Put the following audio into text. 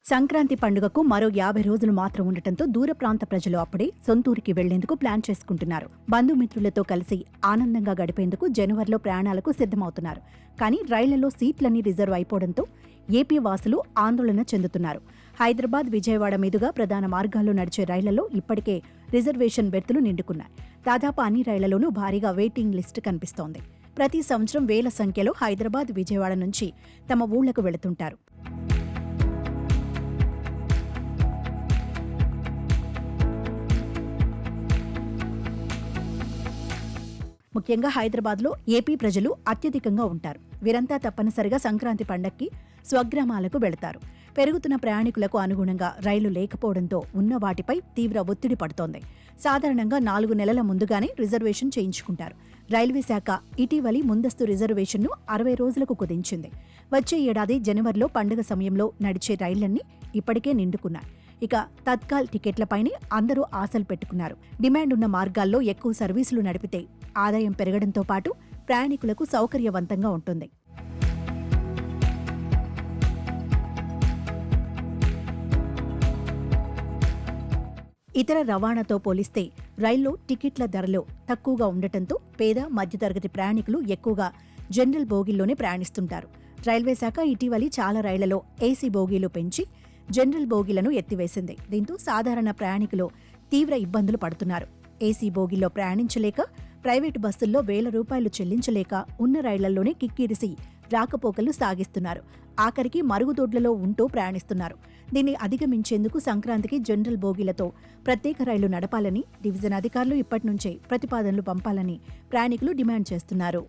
సంక్రాంతి పండుగకు మరో 50 రోజులు మాత్రం ఉండటంతో దూర ప్రాంత ప్రజలు అప్పుడే సొంతూరికి వెళ్లేందుకు ప్లాన్ చేసుకుంటున్నారు. బంధుమిత్రులతో కలిసి ఆనందంగా గడిపేందుకు జనవరిలో ప్రయాణాలకు సిద్ధమవుతున్నారు. కానీ రైళ్లలో సీట్లన్నీ రిజర్వ్ అయిపోవడంతో ఏపీ వాసులు ఆందోళన చెందుతున్నారు. హైదరాబాద్, విజయవాడ మీదుగా ప్రధాన మార్గాల్లో నడిచే రైళ్లలో ఇప్పటికే రిజర్వేషన్ బెర్తులు నిండుకున్నాయి. దాదాపు అన్ని రైళ్లలోనూ భారీగా వెయిటింగ్ లిస్టు కనిపిస్తోంది. ప్రతి సంవత్సరం వేల సంఖ్యలో హైదరాబాద్, విజయవాడ నుంచి తమ ఊళ్లకు వెళుతుంటారు. ముఖ్యంగా హైదరాబాద్లో ఏపీ ప్రజలు అత్యధికంగా ఉంటారు. వీరంతా తప్పనిసరిగా సంక్రాంతి పండక్కి స్వగ్రామాలకు వెళతారు. పెరుగుతున్న ప్రయాణికులకు అనుగుణంగా రైలు లేకపోవడంతో ఉన్న వాటిపై తీవ్ర ఒత్తిడి పడుతోంది. సాధారణంగా 4 నెలల ముందుగానే రిజర్వేషన్ చేయించుకుంటారు. రైల్వే శాఖ ఇటీవలి ముందస్తు రిజర్వేషన్ను 60 రోజులకు కుదించింది. వచ్చే ఏడాది జనవరిలో పండుగ సమయంలో నడిచే రైళ్లన్నీ ఇప్పటికే నిండుకున్నాయి. ఇక తత్కాల్ టికెట్లపైనే అందరూ ఆశలు పెట్టుకున్నారు. డిమాండ్ ఉన్న మార్గాల్లో ఎక్కువ సర్వీసులు నడిపితే ఆదాయం పెరగడంతో పాటు ప్రయాణికులకు సౌకర్యవంతంగా ఉంటుంది. ఇతర రవాణాతో పోలిస్తే రైల్లో టికెట్ల ధరలు తక్కువగా ఉండటంతో పేద, మధ్యతరగతి ప్రయాణికులు ఎక్కువగా జనరల్ బోగీల్లోనే ప్రయాణిస్తుంటారు. రైల్వే శాఖ ఇటీవలి చాలా రైళ్లలో ఏసీ బోగీలు పెంచి జనరల్ బోగీలను ఎత్తివేసింది. దీంతో సాధారణ ప్రయాణికులు తీవ్ర ఇబ్బందులు పడుతున్నారు. ఏసీ బోగీల్లో ప్రయాణించలేక, ప్రైవేటు బస్సుల్లో వేల రూపాయలు చెల్లించలేక ఉన్న రైళ్లలోనే కిక్కిరిసి రాకపోకలు సాగిస్తున్నారు. ఆఖరికి మరుగుదొడ్లలో ఉంటూ ప్రయాణిస్తున్నారు. దీన్ని అధిగమించేందుకు సంక్రాంతికి జనరల్ బోగీలతో ప్రత్యేక రైళ్లు నడపాలని డివిజన్ అధికారులు ఇప్పటి నుంచే ప్రతిపాదనలు పంపాలని ప్రయాణికులు డిమాండ్ చేస్తున్నారు.